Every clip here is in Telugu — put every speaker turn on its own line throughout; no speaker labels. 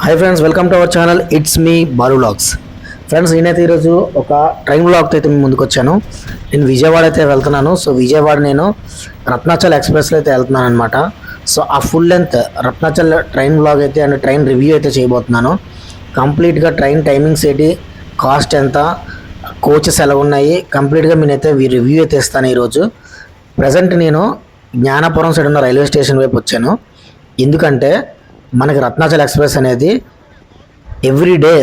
Hi friends, welcome to our channel. It's me Balu vlogs. Friends, నేనైతే ఈరోజు ఒక ట్రైన్ వ్లాగ్తో అయితే ముందుకు వచ్చాను. నేను విజయవాడ అయితే వెళ్తున్నాను. సో విజయవాడ నేను రత్నాచల్ ఎక్స్ప్రెస్లో అయితే వెళ్తున్నాను అనమాట. సో ఆ full length Ratnachal train vlog అయితే అండ్ ట్రైన్ రివ్యూ అయితే చేయబోతున్నాను. కంప్లీట్గా ట్రైన్ టైమింగ్స్ ఏంటి, కాస్ట్ ఎంత, కోచెస్ ఎలా ఉన్నాయి, కంప్లీట్గా నేనైతే రివ్యూ అయితే ఇస్తాను. ఈరోజు ప్రజెంట్ నేను జ్ఞానపురం సైడ్ ఉన్న రైల్వే స్టేషన్ వైపు వచ్చాను. ఎందుకంటే మనకి రత్నాచల్ ఎక్స్ప్రెస్ అనేది ఎవ్రీ డే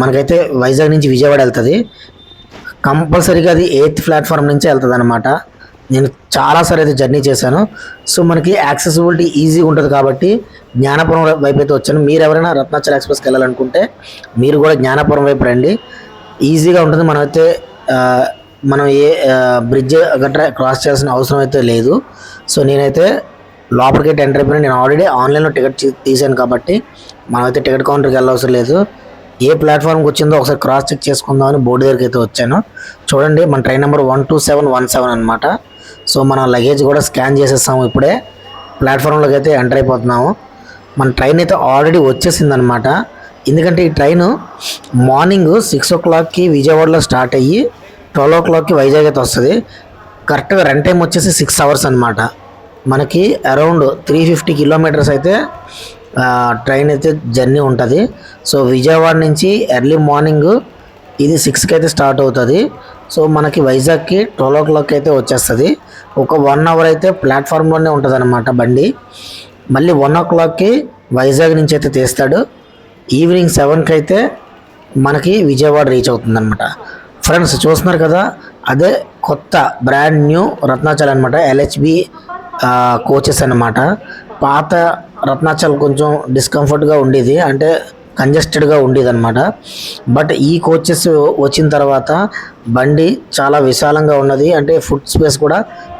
మనకైతే వైజాగ్ నుంచి విజయవాడ వెళ్తుంది. కంపల్సరీగా అది 8th ప్లాట్ఫామ్ నుంచే వెళ్తుంది అనమాట. నేను చాలాసార్లు అయితే జర్నీ చేశాను. సో మనకి యాక్సెసిబిలిటీ ఈజీగా ఉంటుంది కాబట్టి జ్ఞానపురం వైపు అయితే వచ్చాను. మీరు ఎవరైనా రత్నాచల్ ఎక్స్ప్రెస్కి వెళ్ళాలనుకుంటే మీరు కూడా జ్ఞానపురం వైపు రండి. ఈజీగా ఉంటుంది. మనం ఏ బ్రిడ్జ్ గట్రా క్రాస్ చేయాల్సిన అవసరం అయితే లేదు. సో నేనైతే లోపలికి ఎంటర్ అయిపోయినా. నేను ఆల్రెడీ ఆన్లైన్లో టికెట్ తీసాను కాబట్టి మనమైతే టికెట్ కౌంటర్కి వెళ్ళవసరం లేదు. ఏ ప్లాట్ఫామ్కి వచ్చిందో ఒకసారి క్రాస్ చెక్ చేసుకుందాం అని బోర్డు దగ్గరికి అయితే వచ్చాను. చూడండి, మన ట్రైన్ నెంబర్ 12717 అనమాట. సో మన లగేజ్ కూడా స్కాన్ చేసేస్తాము. ఇప్పుడే ప్లాట్ఫామ్లోకి అయితే ఎంటర్ అయిపోతున్నాము. మన ట్రైన్ అయితే ఆల్రెడీ వచ్చేసింది అనమాట. ఎందుకంటే ఈ ట్రైన్ మార్నింగ్ 6 o'clockకి విజయవాడలో స్టార్ట్ అయ్యి 12 o'clockకి వైజాగ్ అయితే వస్తుంది. కరెక్ట్గా రన్ టైం వచ్చేసి 6 hours అనమాట. మనకి అరౌండ్ 350 kilometers అయితే ట్రైన్ అయితే జర్నీ ఉంటుంది. సో విజయవాడ నుంచి ఎర్లీ మార్నింగ్ ఇది 6కి అయితే స్టార్ట్ అవుతుంది. సో మనకి వైజాగ్కి 12 o'clock అయితే వచ్చేస్తుంది. ఒక 1 hour అయితే ప్లాట్ఫామ్లోనే ఉంటుంది అనమాట బండి. మళ్ళీ 1 o'clockకి వైజాగ్ నుంచి అయితే తీస్తాడు. ఈవినింగ్ 7కి అయితే మనకి విజయవాడ రీచ్ అవుతుంది అనమాట. ఫ్రెండ్స్, చూస్తున్నారు కదా, అదే కొత్త బ్రాండ్ న్యూ రత్నాచల్ అనమాట. LHB కోచెస్ అన్నమాట. పాత రత్నాచల్ కొంచెం డిస్కంఫర్ట్గా ఉండేది, అంటే కంజెస్టెడ్గా ఉండేది అనమాట. బట్ ఈ కోచెస్ వచ్చిన తర్వాత బండి చాలా విశాలంగా ఉన్నది. అంటే ఫుడ్ స్పేస్ కూడా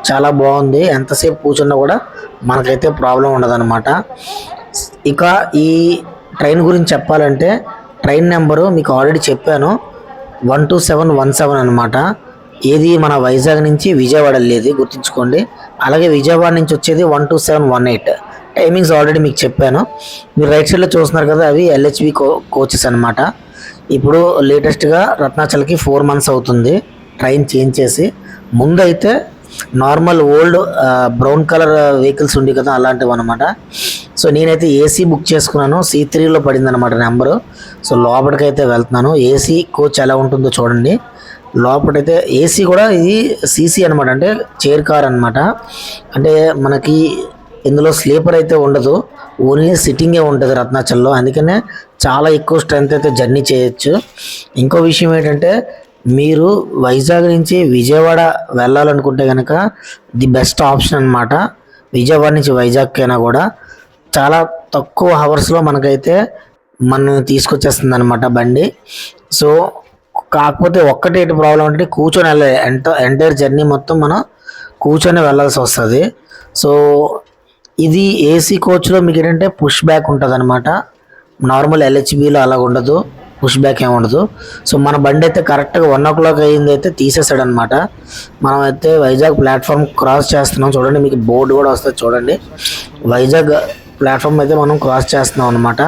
చాలా బాగుంది. ఎంతసేపు కూర్చున్నా కూడా మనకైతే ప్రాబ్లం ఉండదన్నమాట. ఇక ఈ ట్రైన్ గురించి చెప్పాలంటే ట్రైన్ నెంబరు మీకు ఆల్రెడీ చెప్పాను, 12717 అనమాట. ఏది మన వైజాగ్ నుంచి విజయవాడ వెళ్ళేది, గుర్తుంచుకోండి. అలాగే విజయవాడ నుంచి వచ్చేది 12718. టైమింగ్స్ ఆల్రెడీ మీకు చెప్పాను. మీరు రైట్ సైడ్లో చూస్తున్నారు కదా, అవి LHB కోచెస్ అనమాట. ఇప్పుడు లేటెస్ట్గా రత్నాచల్కి 4 months అవుతుంది ట్రైన్ చేంజ్ చేసి. ముందు అయితే normal old brown colour vehicles ఉండి కదా, అలాంటివి అనమాట. సో నేనైతే ఏసీ బుక్ చేసుకున్నాను. C3లో పడింది అనమాట నెంబరు. సో లోపలికైతే వెళ్తున్నాను. ఏసీ కోచ్ ఎలా ఉంటుందో చూడండి. లోపలైతే ఏసీ కూడా ఇది CC అనమాట, అంటే చైర్ కార్ అనమాట. అంటే మనకి ఇందులో స్లీపర్ అయితే ఉండదు, ఓన్లీ సిట్టింగే ఉంటుంది రత్నాచల్లో. అందుకనే చాలా ఎక్కువ స్ట్రెంత్ అయితే జర్నీ చేయొచ్చు. ఇంకో విషయం ఏంటంటే, మీరు వైజాగ్ నుంచి విజయవాడ వెళ్ళాలనుకుంటే కనుక ది బెస్ట్ ఆప్షన్ అనమాట. విజయవాడ నుంచి వైజాగ్కైనా కూడా చాలా తక్కువ హవర్స్లో మనకైతే మనల్ని తీసుకొచ్చేస్తుంది అనమాట బండి. సో కాకపోతే ఒక్కటే ప్రాబ్లం అంటే కూర్చొని వెళ్ళాలి. ఎంటైర్ జర్నీ మొత్తం మనం కూర్చొని వెళ్ళాల్సి వస్తుంది. సో ఇది ఏసీ కోచ్లో మీకు ఏంటంటే పుష్ బ్యాక్ ఉంటుంది అనమాట. నార్మల్ LHBలో అలా ఉండదు, పుష్ బ్యాక్ ఏమి ఉండదు. సో మన బండి అయితే కరెక్ట్గా 1 o'clock అయ్యింది అయితే తీసేసాడు అనమాట. మనం అయితే వైజాగ్ ప్లాట్ఫామ్ క్రాస్ చేస్తున్నాం. చూడండి, మీకు బోర్డు కూడా వస్తుంది చూడండి. వైజాగ్ ప్లాట్ఫామ్ అయితే మనం క్రాస్ చేస్తున్నాం అనమాట.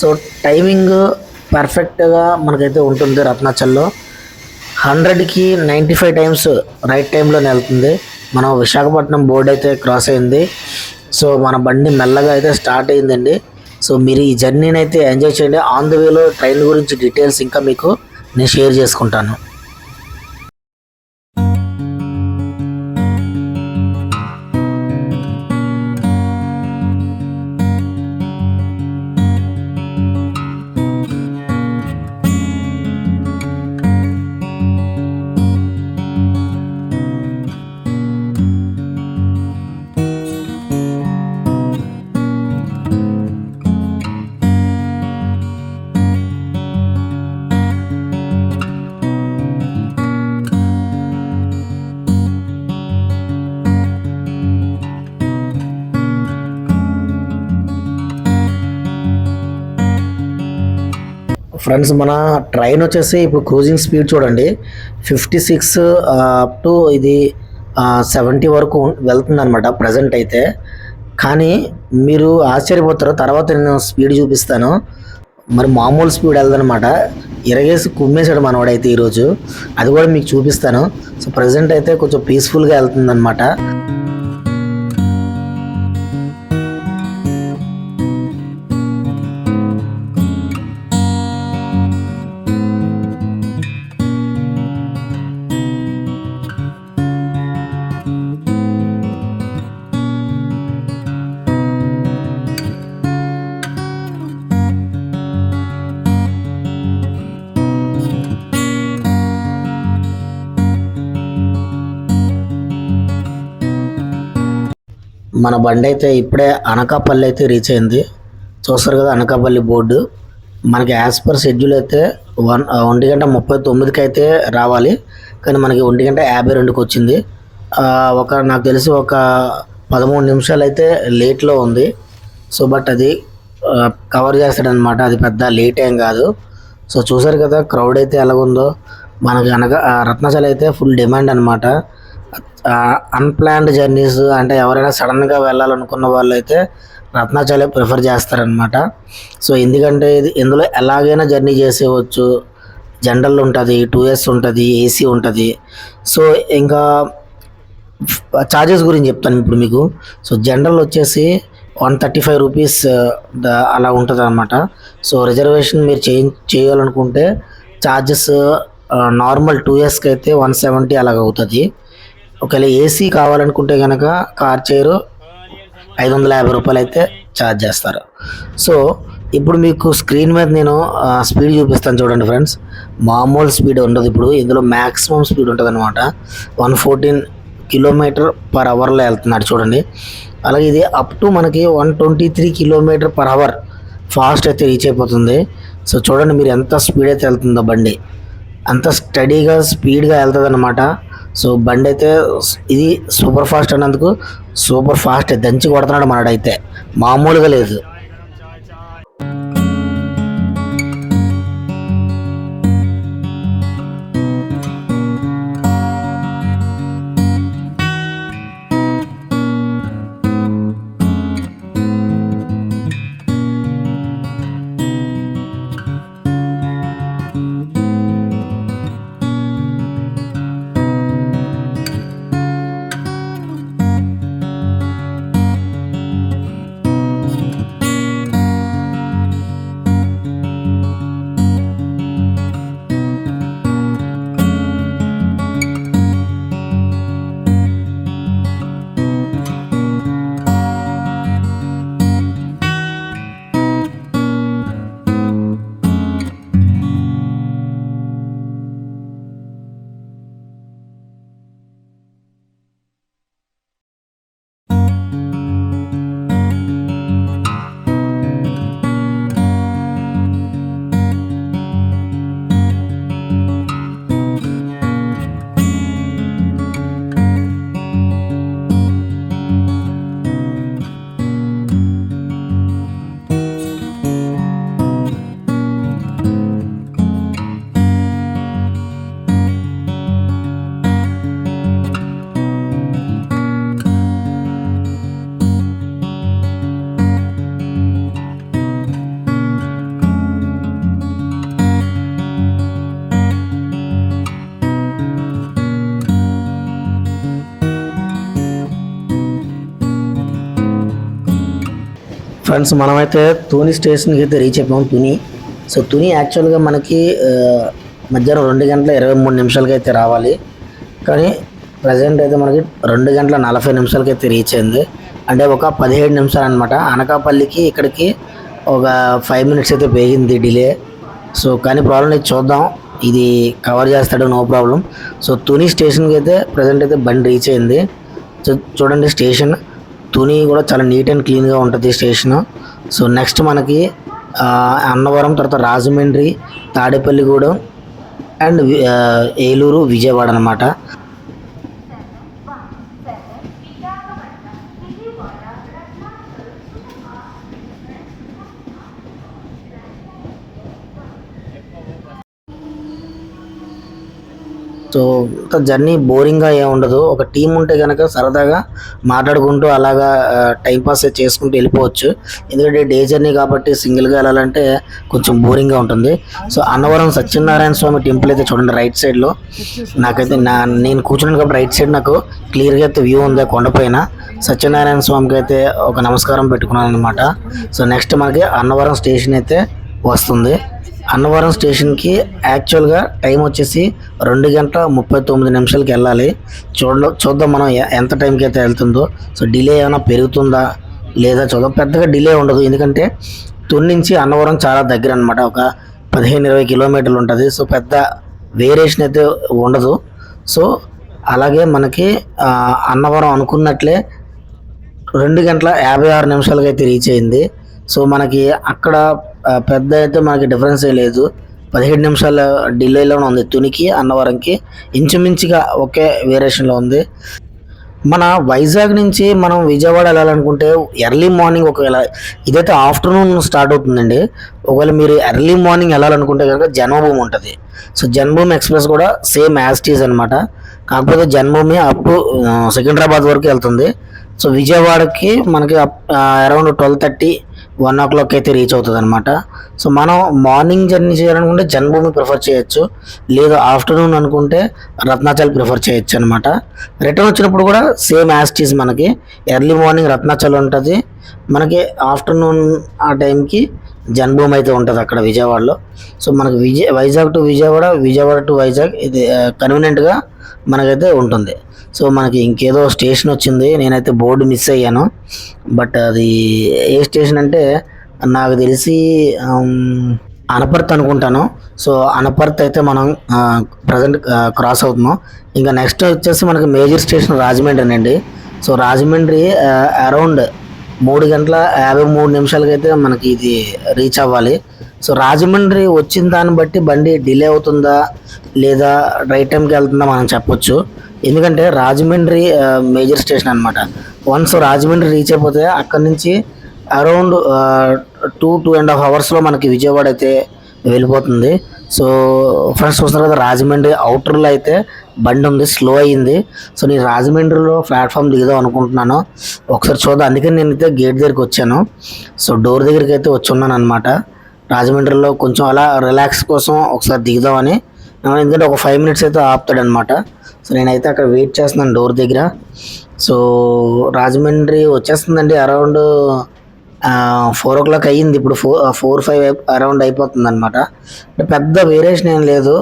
సో టైమింగ్ పర్ఫెక్ట్గా మనకైతే ఉంటుంది రత్నాచల్లో. 100కి 95 times రైట్ టైంలోనే వెళ్తుంది. మనం విశాఖపట్నం బోర్డు అయితే క్రాస్ అయింది. సో మన బండి మెల్లగా అయితే స్టార్ట్ అయిందండి. సో మీరు ఈ జర్నీని అయితే ఎంజాయ్ చేయండి. ఆన్ ద వేలో ట్రైన్ గురించి డీటెయిల్స్ ఇంకా మీకు నేను షేర్ చేసుకుంటాను. ఫ్రెండ్స్, మన ట్రైన్ వచ్చేసి ఇప్పుడు క్రూజింగ్ స్పీడ్ చూడండి, 56 అప్ టు ఇది 70 వరకు వెళ్తుంది అనమాట ప్రజెంట్ అయితే. కానీ మీరు ఆశ్చర్యపోతారు. తర్వాత నేను స్పీడ్ చూపిస్తాను. మరి మామూలు స్పీడ్ వెళ్ళదనమాట. ఇరగేసి కుమ్మేశాడు మనవాడైతే ఈరోజు. అది కూడా మీకు చూపిస్తాను. సో ప్రజెంట్ అయితే కొంచెం పీస్ఫుల్గా వెళ్తుందనమాట. మన బండి అయితే ఇప్పుడే అనకాపల్లి అయితే రీచ్ అయింది. చూస్తారు కదా అనకాపల్లి బోర్డు. మనకి యాజ్ పర్ షెడ్యూల్ అయితే 1:39కి అయితే రావాలి, కానీ మనకి 1:52కి వచ్చింది. నాకు తెలిసి ఒక 13 నిమిషాలు అయితే లేట్లో ఉంది. సో బట్ అది కవర్ చేస్తాడనమాట. అది పెద్ద లేట్ ఏం కాదు. సో చూసారు కదా క్రౌడ్ అయితే ఎలాగుందో. మనకి రత్నాచల్ అయితే ఫుల్ డిమాండ్ అనమాట. అన్ప్లాన్డ్ జర్నీస్ అంటే ఎవరైనా సడన్గా వెళ్ళాలనుకున్న వాళ్ళు అయితే రత్నాచలే ప్రిఫర్ చేస్తారనమాట. సో ఎందుకంటే ఇందులో ఎలాగైనా జర్నీ చేసేవచ్చు. జనరల్ ఉంటుంది, 2S ఉంటుంది, ఏసీ ఉంటుంది. సో ఇంకా ఛార్జెస్ గురించి చెప్తాను ఇప్పుడు మీకు. సో జనరల్ వచ్చేసి 135 రూపీస్ అలా ఉంటుంది అనమాట. సో రిజర్వేషన్ మీరు చేయాలనుకుంటే ఛార్జెస్ నార్మల్ 2Sకి అయితే 170 అలాగ అవుతుంది. ఒకవేళ ఏసీ కావాలనుకుంటే కనుక కార్ చైరు 550 రూపాయలు అయితే ఛార్జ్ చేస్తారు. సో ఇప్పుడు మీకు స్క్రీన్ మీద నేను స్పీడ్ చూపిస్తాను చూడండి ఫ్రెండ్స్. మామూలు స్పీడ్ ఉండదు. ఇప్పుడు ఇందులో మ్యాక్సిమం స్పీడ్ ఉంటుంది అనమాట. 114 km/hలో వెళ్తున్నాడు చూడండి. అలాగే ఇది అప్ టు మనకి 123 km/h ఫాస్ట్ అయితే రీచ్ అయిపోతుంది. సో చూడండి మీరు ఎంత స్పీడ్ అయితే వెళ్తుందో బండి. అంత స్టడీగా స్పీడ్గా వెళ్తుంది అనమాట. సో బండి అయితే ఇది సూపర్ ఫాస్ట్ అన్నందుకు సూపర్ ఫాస్ట్ దంచి కొడుతున్నాడు మనడైతే, మామూలుగా లేదు. ఫ్రెండ్స్ మనమైతే తుని స్టేషన్కి అయితే రీచ్ అయిపోయాం. సో తుని యాక్చువల్గా మనకి మధ్యాహ్నం 2:23 అయితే రావాలి, కానీ ప్రజెంట్ అయితే మనకి 2:40 అయితే రీచ్ అయింది. అంటే ఒక 17 నిమిషాలు అనమాట. అనకాపల్లికి ఇక్కడికి ఒక 5 మినిట్స్ అయితే పెరిగింది డిలే. సో కానీ ప్రాబ్లం లేదు, చూద్దాం ఇది కవర్ చేస్తాడు, నో ప్రాబ్లం. సో తుని స్టేషన్కి అయితే ప్రజెంట్ అయితే బండి రీచ్ అయింది. సో చూడండి స్టేషన్ తుని కూడా చాలా నీట్ అండ్ క్లీన్గా ఉంటుంది స్టేషన్. సో నెక్స్ట్ మనకి అన్నవరం, తర్వాత రాజమండ్రి, తాడేపల్లిగూడెం అండ్ ఏలూరు, విజయవాడ అనమాట. సో జర్నీ బోరింగ్గా ఏమి ఉండదు. ఒక టీం ఉంటే కనుక సరదాగా మాట్లాడుకుంటూ అలాగా టైంపాస్ చేసుకుంటూ వెళ్ళిపోవచ్చు. ఎందుకంటే డే జర్నీ కాబట్టి సింగిల్గా వెళ్ళాలంటే కొంచెం బోరింగ్గా ఉంటుంది. సో అన్నవరం సత్యనారాయణ స్వామి టెంపుల్ అయితే చూడండి రైట్ సైడ్లో. నాకైతే నేను కూర్చున్నాను కాబట్టి రైట్ సైడ్ నాకు క్లియర్గా అయితే వ్యూ ఉంది కొండపైన. సత్యనారాయణ స్వామికి అయితే ఒక నమస్కారం పెట్టుకున్నాను అనమాట. సో నెక్స్ట్ మనకి అన్నవరం స్టేషన్ అయితే వస్తుంది. అన్నవరం స్టేషన్కి యాక్చువల్గా టైం వచ్చేసి 2:39 వెళ్ళాలి. చూద్దాం మనం ఎంత టైంకి అయితే వెళ్తుందో. సో డిలే ఏమైనా పెరుగుతుందా లేదా చూద్దాం. పెద్దగా డిలే ఉండదు, ఎందుకంటే తుని నుంచి అన్నవరం చాలా దగ్గర అనమాట. ఒక 15-20 కిలోమీటర్లు ఉంటుంది. సో పెద్ద వేరియేషన్ అయితే ఉండదు. సో అలాగే మనకి అన్నవరం అనుకున్నట్లే 2:56 అయితే రీచ్ అయింది. సో మనకి అక్కడ పెద్ద అయితే మనకి డిఫరెన్స్ ఏ లేదు. 17 నిమిషాల డిలేలోనే ఉంది. తునికి అన్నవరంకి ఇంచుమించుగా ఒకే వేరియేషన్లో ఉంది. మన వైజాగ్ నుంచి మనం విజయవాడ వెళ్ళాలనుకుంటే ఎర్లీ మార్నింగ్, ఒకవేళ ఇదైతే ఆఫ్టర్నూన్ స్టార్ట్ అవుతుందండి. ఒకవేళ మీరు ఎర్లీ మార్నింగ్ వెళ్ళాలనుకుంటే కనుక జన్మభూమి ఉంటుంది. సో జన్మభూమి ఎక్స్ప్రెస్ కూడా సేమ్ యాజ్ టీజ్ అనమాట. కాకపోతే జన్మభూమి అప్ టు సికింద్రాబాద్ వరకు వెళ్తుంది. సో విజయవాడకి మనకి అరౌండ్ 12:30-1 o'clock అయితే రీచ్ అవుతుంది అనమాట. సో మనం మార్నింగ్ జర్నీ చేయాలనుకుంటే జన్మభూమి ప్రిఫర్ చేయొచ్చు, లేదు ఆఫ్టర్నూన్ అనుకుంటే రత్నాచల్ ప్రిఫర్ చేయొచ్చు అనమాట. రిటర్న్ వచ్చినప్పుడు కూడా సేమ్ యాజ్ టీజ్ మనకి ఎర్లీ మార్నింగ్ రత్నాచల్ ఉంటుంది, మనకి ఆఫ్టర్నూన్ ఆ టైంకి జన్మభూమి అయితే ఉంటుంది అక్కడ విజయవాడలో. సో మనకి వైజాగ్ టు విజయవాడ, విజయవాడ టు వైజాగ్ ఇది కన్వీనియంట్గా మనకైతే ఉంటుంది. సో మనకి ఇంకేదో స్టేషన్ వచ్చింది, నేనైతే బోర్డు మిస్ అయ్యాను. బట్ అది ఏ స్టేషన్ అంటే నాకు తెలిసి అనపర్తి అనుకుంటాను. సో అనపర్తి అయితే మనం ప్రజెంట్ క్రాస్ అవుతున్నాం. ఇంకా నెక్స్ట్ వచ్చేసి మనకి మేజర్ స్టేషన్ రాజమండ్రి అండి. సో రాజమండ్రి అరౌండ్ 3:53 అయితే మనకి ఇది రీచ్ అవ్వాలి. సో రాజమండ్రి వచ్చిన దాన్ని బట్టి బండి డిలే అవుతుందా లేదా రైట్ టైంకి వెళ్తుందా మనం చెప్పొచ్చు. ఎందుకంటే రాజమండ్రి మేజర్ స్టేషన్ అనమాట. వన్స్ రాజమండ్రి రీచ్ అయిపోతే అక్కడి నుంచి అరౌండ్ 2-2.5 అవర్స్లో మనకి విజయవాడ అయితే వెళ్ళిపోతుంది. సో ఫ్రెండ్స్ చూస్తున్నారు కదా, రాజమండ్రి అవుటర్లో అయితే బండి ఉంది, స్లో అయ్యింది. సో నేను రాజమండ్రిలో ప్లాట్ఫామ్ దిగుదాం అనుకుంటున్నాను, ఒకసారి చూద్దాం. అందుకని నేనైతే గేట్ దగ్గరికి వచ్చాను. సో డోర్ దగ్గరికి అయితే వచ్చి ఉన్నాను అనమాట. రాజమండ్రిలో కొంచెం అలా రిలాక్స్ కోసం ఒకసారి దిగుదామని, ఎందుకంటే ఒక 5 minutes అయితే ఆపుతాడనమాట. సో నేనైతే అక్కడ వెయిట్ చేస్తున్నాను డోర్ దగ్గర. సో రాజమండ్రి వచ్చేస్తుందండి, అరౌండ్ 4 o'clock అయ్యింది. ఇప్పుడు 4-5 అరౌండ్ అయిపోతుంది అనమాట. పెద్ద వేరియేషన్ ఏం లేదు,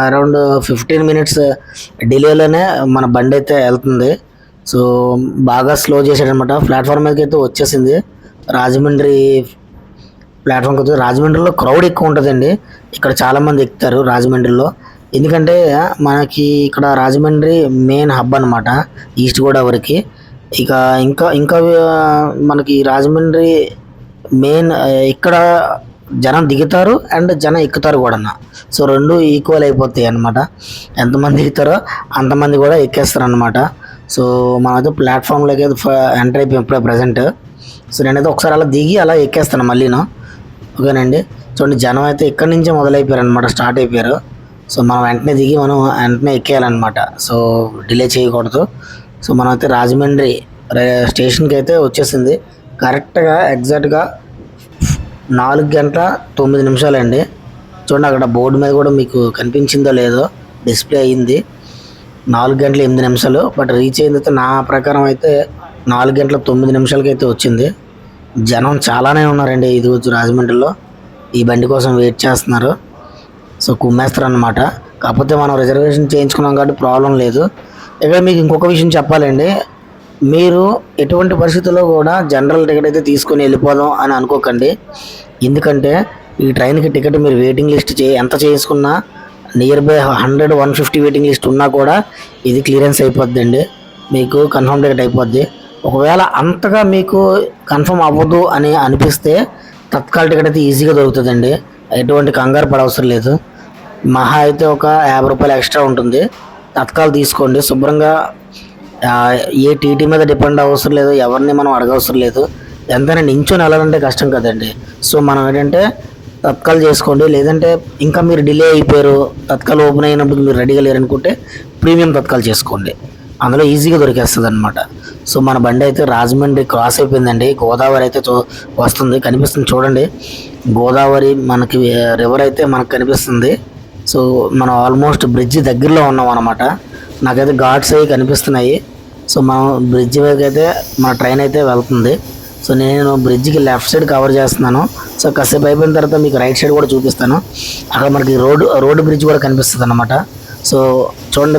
అరౌండ్ 15 minutes డిలేలోనే మన బండి అయితే వెళ్తుంది. సో బాగా స్లో చేశాడనమాట. ప్లాట్ఫామ్ మీదకి అయితే వచ్చేసింది. రాజమండ్రి ప్లాట్ఫామ్కి వచ్చి రాజమండ్రిలో క్రౌడ్ ఎక్కువ ఉంటుందండి. ఇక్కడ చాలామంది ఎక్కుతారు రాజమండ్రిలో, ఎందుకంటే మనకి ఇక్కడ రాజమండ్రి మెయిన్ హబ్ అనమాట ఈస్ట్ గోదావరికి. ఇక ఇంకా ఇంకా మనకి రాజమండ్రి మెయిన్ ఇక్కడ జనం దిగుతారు అండ్ జనం ఎక్కుతారు కూడా. సో రెండు ఈక్వల్ అయిపోతాయి అనమాట. ఎంతమంది దిగుతారో అంతమంది కూడా ఎక్కేస్తారు అనమాట. సో మనమైతే ప్లాట్ఫామ్లోకి అయితే ఎంటర్ అయిపోయాం ఇప్పుడే ప్రజెంట్. సో నేనైతే ఒకసారి అలా దిగి అలా ఎక్కేస్తాను మళ్ళీను. ఓకేనండి, చూడండి జనం అయితే ఇక్కడి నుంచే మొదలైపోయారు అనమాట, స్టార్ట్ అయిపోయారు. సో మనం వెంటనే దిగి మనం వెంటనే ఎక్కేయాలన్నమాట. సో డిలే చేయకూడదు. సో మనం అయితే రాజమండ్రి స్టేషన్కి అయితే వచ్చేసింది. కరెక్ట్గా ఎగ్జాక్ట్గా 4:09 అండి. చూడండి అక్కడ బోర్డు మీద కూడా మీకు కనిపించిందో లేదో డిస్ప్లే అయ్యింది 4:08. బట్ రీచ్ అయింది అయితే నా ప్రకారం అయితే 4:09 అయితే వచ్చింది. జనం చాలానే ఉన్నారండి ఇది వచ్చి రాజమండ్రిలో, ఈ బండి కోసం వెయిట్ చేస్తున్నారు. సో కుమ్మేస్తారు అనమాట. కాకపోతే మనం రిజర్వేషన్ చేయించుకున్నాం కాబట్టి ప్రాబ్లం లేదు. ఇక్కడ మీకు ఇంకొక విషయం చెప్పాలండి, మీరు ఎటువంటి పరిస్థితుల్లో కూడా జనరల్ టికెట్ అయితే తీసుకొని వెళ్ళిపోదాం అని అనుకోకండి. ఎందుకంటే ఈ ట్రైన్కి టికెట్ మీరు వెయిటింగ్ లిస్ట్ ఎంత చేసుకున్నా నియర్ బై 100-150 వెయిటింగ్ లిస్ట్ ఉన్నా కూడా ఇది క్లియరెన్స్ అయిపోద్ది అండి, మీకు కన్ఫర్మ్ టికెట్ అయిపోద్ది. ఒకవేళ అంతగా మీకు కన్ఫర్మ్ అవ్వదు అని అనిపిస్తే తత్కాల్ టికెట్ అయితే ఈజీగా దొరుకుతుందండి, ఎటువంటి కంగారు పడవసరం లేదు. మహా అయితే ఒక 50 రూపాయలు ఎక్స్ట్రా ఉంటుంది. తత్కాల్ తీసుకోండి శుభ్రంగా. ఏ టీటీ మీద డిపెండ్ అవసరం లేదు, ఎవరిని మనం అడగవసరం లేదు. ఎంతైనా నించొని వెళ్ళాలంటే కష్టం కదండి. సో మనం ఏంటంటే తత్కాల్ చేసుకోండి. లేదంటే ఇంకా మీరు డిలే అయిపోయారు, తత్కాల్ ఓపెన్ అయినప్పుడు మీరు రెడీగా లేరనుకుంటే ప్రీమియం తత్కాల్ చేసుకోండి, అందులో ఈజీగా దొరికేస్తుంది అనమాట. సో మన బండి అయితే రాజమండ్రి క్రాస్ అయిపోయిందండి. గోదావరి అయితే వస్తుంది, కనిపిస్తుంది చూడండి. గోదావరి మనకి రివర్ అయితే మనకు కనిపిస్తుంది. సో మనం ఆల్మోస్ట్ బ్రిడ్జి దగ్గరలో ఉన్నాం అనమాట. నాకైతే ఘాట్స్ అవి కనిపిస్తున్నాయి. సో మనం బ్రిడ్జి వైపు అయితే మన ట్రైన్ అయితే వెళ్తుంది. సో నేను బ్రిడ్జికి లెఫ్ట్ సైడ్ కవర్ చేస్తున్నాను. సో కాసేపు అయిపోయిన తర్వాత మీకు రైట్ సైడ్ కూడా చూపిస్తాను. అక్కడ మనకి రోడ్డు బ్రిడ్జ్ కూడా కనిపిస్తుంది అనమాట. సో చూడండి,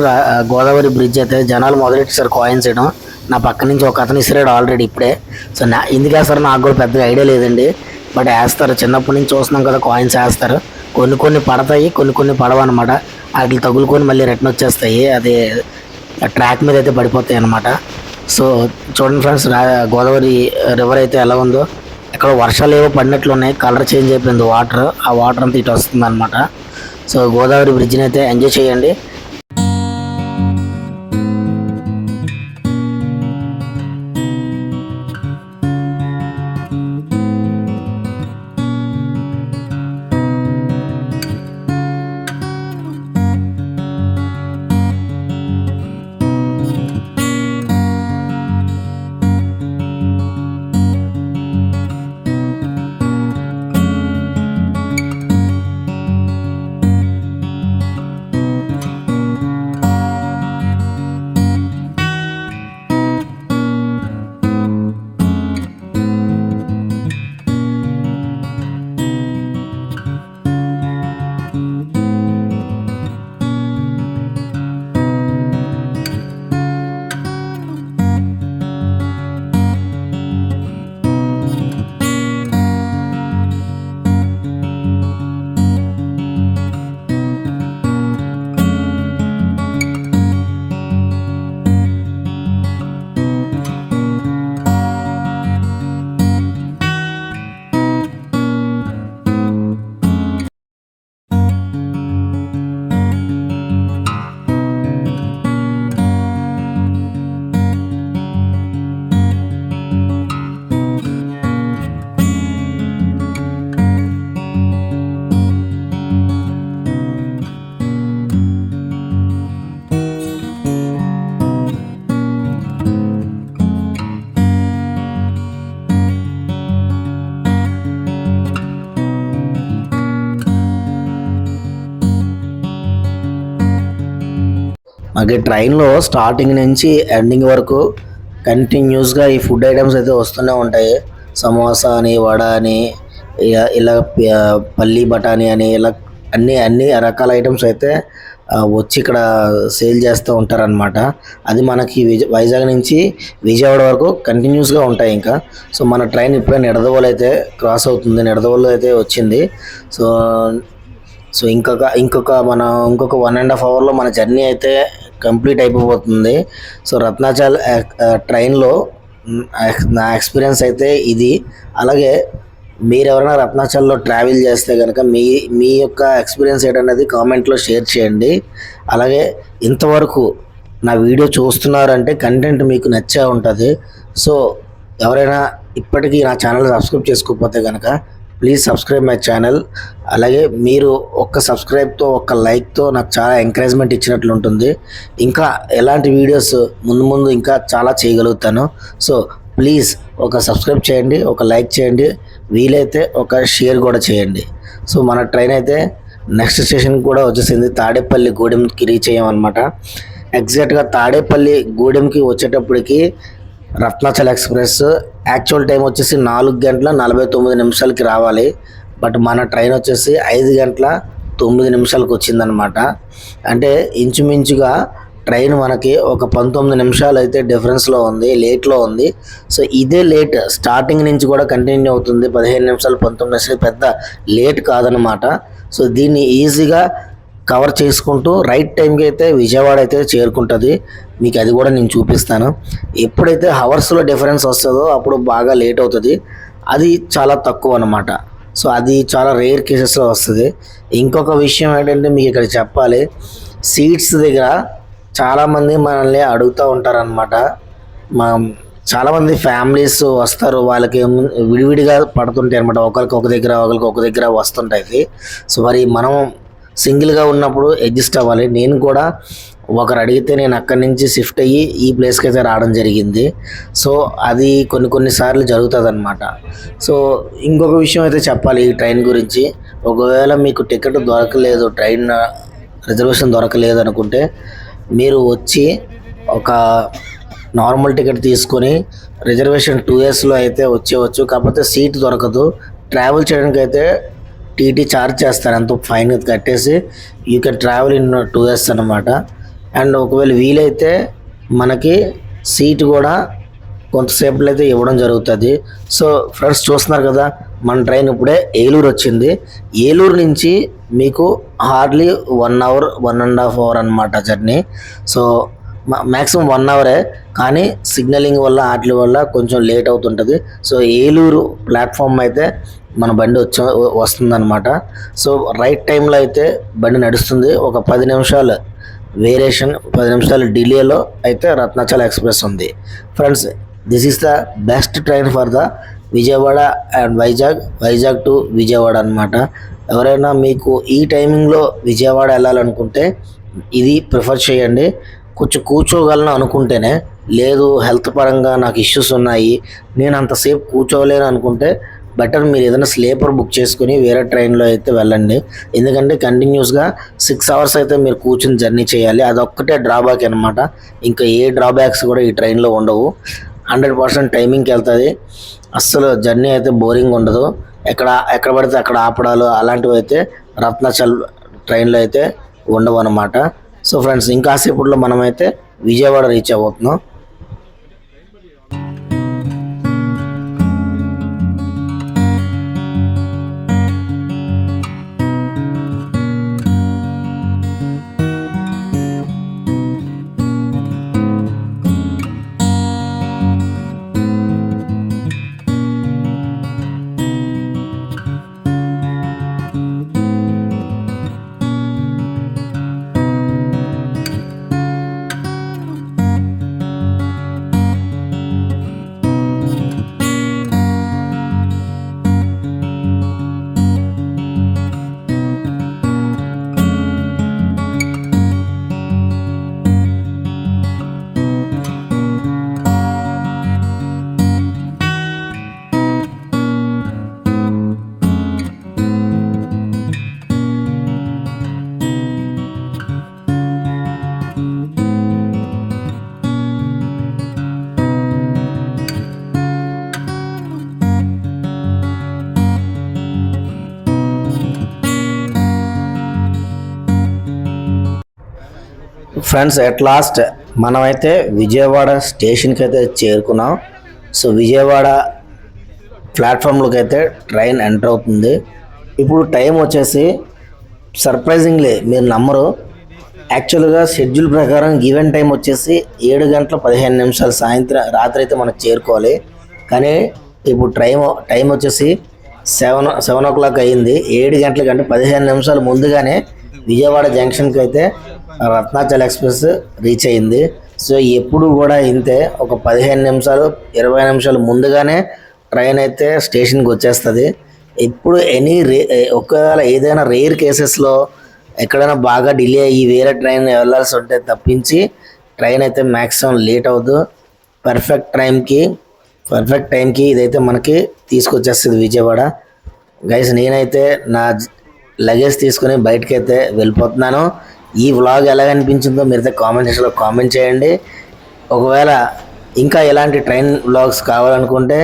గోదావరి బ్రిడ్జ్ అయితే జనాలు మొదలెట్టేసారు కాయిన్స్ వేయడం. నా పక్క నుంచి ఒక అతను ఇసిరాడు ఆల్రెడీ ఇప్పుడే. సో ఎందుకు వేస్తారో నాకు కూడా పెద్దగా ఐడియా లేదండి, బట్ వేస్తారు. చిన్నప్పటి నుంచి చూస్తున్నాం కదా, కాయిన్స్ వేస్తారు. కొన్ని పడతాయి, కొన్ని పడవు అనమాట. వాటికి తగులుకొని మళ్ళీ రిటర్న్ వచ్చేస్తాయి. అది ట్రాక్ మీద అయితే పడిపోతాయి అనమాట. సో చూడండి ఫ్రెండ్స్, గోదావరి రివర్ అయితే ఎలా ఉందో. ఎక్కడ వర్షాలు ఏవో పడినట్లు ఉన్నాయి, కలర్ చేంజ్ అయిపోయింది వాటర్. ఆ వాటర్ అంతా ఇటు వస్తుంది అనమాట. సో గోదావరి బ్రిడ్జ్ని అయితే ఎంజాయ్ చేయండి. మనకి ట్రైన్లో స్టార్టింగ్ నుంచి ఎండింగ్ వరకు కంటిన్యూస్గా ఈ ఫుడ్ ఐటమ్స్ అయితే వస్తూనే ఉంటాయి. సమోసా అని, వడ అని, ఇలా పల్లీ బఠానీ అని, ఇలా అన్ని రకాల ఐటమ్స్ అయితే వచ్చి ఇక్కడ సేల్ చేస్తూ ఉంటారనమాట. అది మనకి వైజాగ్ నుంచి విజయవాడ వరకు కంటిన్యూస్గా ఉంటాయి ఇంకా. సో మన ట్రైన్ ఇప్పుడే నిడదవోలు అయితే క్రాస్ అవుతుంది, నిడదవోలు అయితే వచ్చింది. సో ఇంకొక 1.5 అవర్లో మన జర్నీ అయితే కంప్లీట్ అయిపోతుంది. సో రత్నాచల్ ట్రైన్లో నా ఎక్స్పీరియన్స్ అయితే ఇది. అలాగే మీరు ఎవరైనా రత్నాచల్లో ట్రావెల్ చేస్తే కనుక మీ యొక్క ఎక్స్పీరియన్స్ ఏంటనేది కామెంట్లో షేర్ చేయండి. అలాగే ఇంతవరకు నా వీడియో చూస్తున్నారంటే కంటెంట్ మీకు నచ్చే ఉంటుంది. సో ఎవరైనా ఇప్పటికీ నా ఛానల్ సబ్స్క్రైబ్ చేసుకోకపోతే కనుక ప్లీజ్ సబ్స్క్రైబ్ మై ఛానల్. అలాగే మీరు ఒక్క సబ్స్క్రైబ్తో, ఒక్క లైక్తో నాకు చాలా ఎంకరేజ్మెంట్ ఇచ్చినట్లు ఉంటుంది. ఇంకా ఎలాంటి వీడియోస్ ముందు ఇంకా చాలా చేయగలుగుతాను. సో ప్లీజ్ ఒక సబ్స్క్రైబ్ చేయండి, ఒక లైక్ చేయండి, వీలైతే ఒక షేర్ కూడా చేయండి. సో మన ట్రైన్ అయితే నెక్స్ట్ స్టేషన్ కూడా వచ్చేసింది. తాడేపల్లి గూడెంకి రీచ్ అయ్యామన్నమాట. ఎగ్జాక్ట్గా తాడేపల్లి గూడెంకి వచ్చేటప్పటికి రత్నాచల్ ఎక్స్ప్రెస్ యాక్చువల్ టైం వచ్చేసి 4:49 రావాలి. బట్ మన ట్రైన్ వచ్చేసి 5:09 వచ్చిందనమాట. అంటే ఇంచుమించుగా ట్రైన్ మనకి ఒక 19 నిమిషాలు అయితే డిఫరెన్స్లో ఉంది, లేట్లో ఉంది. సో ఇదే లేట్ స్టార్టింగ్ నుంచి కూడా కంటిన్యూ అవుతుంది. 15 నిమిషాలు, 19 నిమిషాలు పెద్ద లేట్ కాదనమాట. సో దీన్ని ఈజీగా కవర్ చేసుకుంటూ రైట్ టైంకి అయితే విజయవాడ అయితే చేరుకుంటుంది. మీకు అది కూడా నేను చూపిస్తాను. ఎప్పుడైతే హవర్స్లో డిఫరెన్స్ వస్తుందో అప్పుడు బాగా లేట్ అవుతుంది. అది చాలా తక్కువ అన్నమాట. సో అది చాలా రేర్ కేసెస్లో వస్తుంది. ఇంకొక విషయం ఏంటంటే మీకు ఇక్కడ చెప్పాలి, సీట్స్ దగ్గర చాలామంది మనల్ని అడుగుతూ ఉంటారనమాట. చాలామంది ఫ్యామిలీస్ వస్తారు, వాళ్ళకి విడివిడిగా పడుతుంటాయి అనమాట, ఒకరికి ఒక దగ్గర వస్తుంటాయి. సో మరి మనం సింగిల్గా ఉన్నప్పుడు అడ్జస్ట్ అవ్వాలి. నేను కూడా ఒకరు అడిగితే నేను అక్కడి నుంచి షిఫ్ట్ అయ్యి ఈ ప్లేస్కి అయితే రావడం జరిగింది. సో అది కొన్ని సార్లు జరుగుతుంది అనమాట. సో ఇంకొక విషయం అయితే చెప్పాలి ఈ ట్రైన్ గురించి. ఒకవేళ మీకు టికెట్ దొరకలేదు, ట్రైన్ రిజర్వేషన్ దొరకలేదు అనుకుంటే మీరు వచ్చి ఒక నార్మల్ టికెట్ తీసుకొని రిజర్వేషన్ 2 ఇయర్స్లో అయితే వచ్చేవచ్చు. కాకపోతే సీట్ దొరకదు. ట్రావెల్ చేయడానికి అయితే టీటీ ఛార్జ్ చేస్తారు, ఎంతో ఫైన్ కట్టేసి you can travel in 2 years అనమాట. అండ్ ఒకవేళ వీలైతే మనకి సీట్ కూడా కొంతసేపులో అయితే ఇవ్వడం జరుగుతుంది. సో ఫ్రెండ్స్ చూస్తున్నారు కదా, మన ట్రైన్ ఇప్పుడే ఏలూరు వచ్చింది. ఏలూరు నుంచి మీకు హార్డ్లీ 1 అవర్ 1.5 అవర్ అనమాట జర్నీ. సో మ్యాక్సిమం 1 అవరే, కానీ సిగ్నలింగ్ వల్ల వాటి వల్ల కొంచెం లేట్ అవుతుంటుంది. సో ఏలూరు ప్లాట్ఫామ్ అయితే మన బండి వస్తుందన్నమాట. సో రైట్ టైంలో అయితే బండి నడుస్తుంది. ఒక 10 నిమిషాలు వేరియేషన్, 10 నిమిషాలు డిలేలో అయితే రత్నాచల్ ఎక్స్ప్రెస్ ఉంది. Friends, this is the best train for the Vijayawada and Vizag to Vijayawada అనమాట. ఎవరైనా మీకు ఈ టైమింగ్లో విజయవాడ వెళ్ళాలనుకుంటే ఇది ప్రిఫర్ చేయండి. కొంచెం కూర్చోగలను అనుకుంటేనే, లేదు హెల్త్ పరంగా నాకు ఇష్యూస్ ఉన్నాయి, నేను అంతసేపు కూర్చోలేను అనుకుంటే బెటర్ మీరు ఏదైనా స్లీపర్ బుక్ చేసుకుని వేరే ట్రైన్లో అయితే వెళ్ళండి. ఎందుకంటే కంటిన్యూస్గా 6 అవర్స్ అయితే మీరు కూర్చుని జర్నీ చేయాలి. అదొక్కటే డ్రాబ్యాక్ అనమాట. ఇంకా ఏ డ్రాబ్యాక్స్ కూడా ఈ ట్రైన్లో ఉండవు. 100% టైమింగ్కి వెళ్తుంది. అస్సలు జర్నీ అయితే బోరింగ్ ఉండదు. ఎక్కడ పడితే అక్కడ ఆపడాలు అలాంటివి అయితే రత్నాచల్ ట్రైన్లో అయితే ఉండవు అనమాట. సో ఫ్రెండ్స్, ఇంకాసేపట్లో మనమైతే విజయవాడ రీచ్ అవ్వబోతున్నాం. ఫ్రెండ్స్, ఎట్ లాస్ట్ మనమైతే విజయవాడ స్టేషన్కి అయితే చేరుకున్నాం. సో విజయవాడ ప్లాట్ఫామ్లోకి అయితే ట్రైన్ ఎంటర్ అవుతుంది. ఇప్పుడు టైం వచ్చేసి సర్ప్రైజింగ్లీ మీరు నమ్మరు, యాక్చువల్గా షెడ్యూల్ ప్రకారం గివెన్ టైం వచ్చేసి 7:15 సాయంత్రం రాత్రి అయితే మనకు చేరుకోవాలి. కానీ ఇప్పుడు టైం వచ్చేసి 7 o'clock అయ్యింది. 7 గంటల కంటే 15 నిమిషాలు ముందుగానే విజయవాడ జంక్షన్కి అయితే రత్నాచల్ ఎక్స్ప్రెస్ రీచ్ అయింది. సో ఎప్పుడు కూడా ఇంతే, ఒక 15 నిమిషాలు 20 నిమిషాలు ముందుగానే ట్రైన్ అయితే స్టేషన్కి వచ్చేస్తుంది. ఇప్పుడు ఒకవేళ ఏదైనా రేర్ కేసెస్లో ఎక్కడైనా బాగా డిలే అయ్యి వేరే ట్రైన్ వెళ్ళాల్సి ఉంటే తప్పించి ట్రైన్ అయితే మ్యాక్సిమం లేట్ అవ్వదు. పర్ఫెక్ట్ టైంకి ఇదైతే మనకి తీసుకొచ్చేస్తుంది విజయవాడ. గైస్, నేనైతే నా లగేజ్ తీసుకుని బయటకు అయితే వెళ్ళిపోతున్నాను. ఈ వ్లాగ్ ఎలా అనిపించిందో మీరైతే కామెంట్ సెక్షన్లో కామెంట్ చేయండి. ఒకవేళ ఇంకా ఎలాంటి ట్రైన్ వ్లాగ్స్ కావాలనుకుంటే,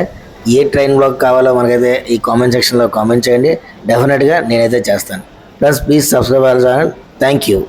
ఏ ట్రైన్ వ్లాగ్ కావాలో మనకైతే ఈ కామెంట్ సెక్షన్లో కామెంట్ చేయండి. డెఫినెట్గా నేనైతే చేస్తాను. Please subscribe our channel. Thank you.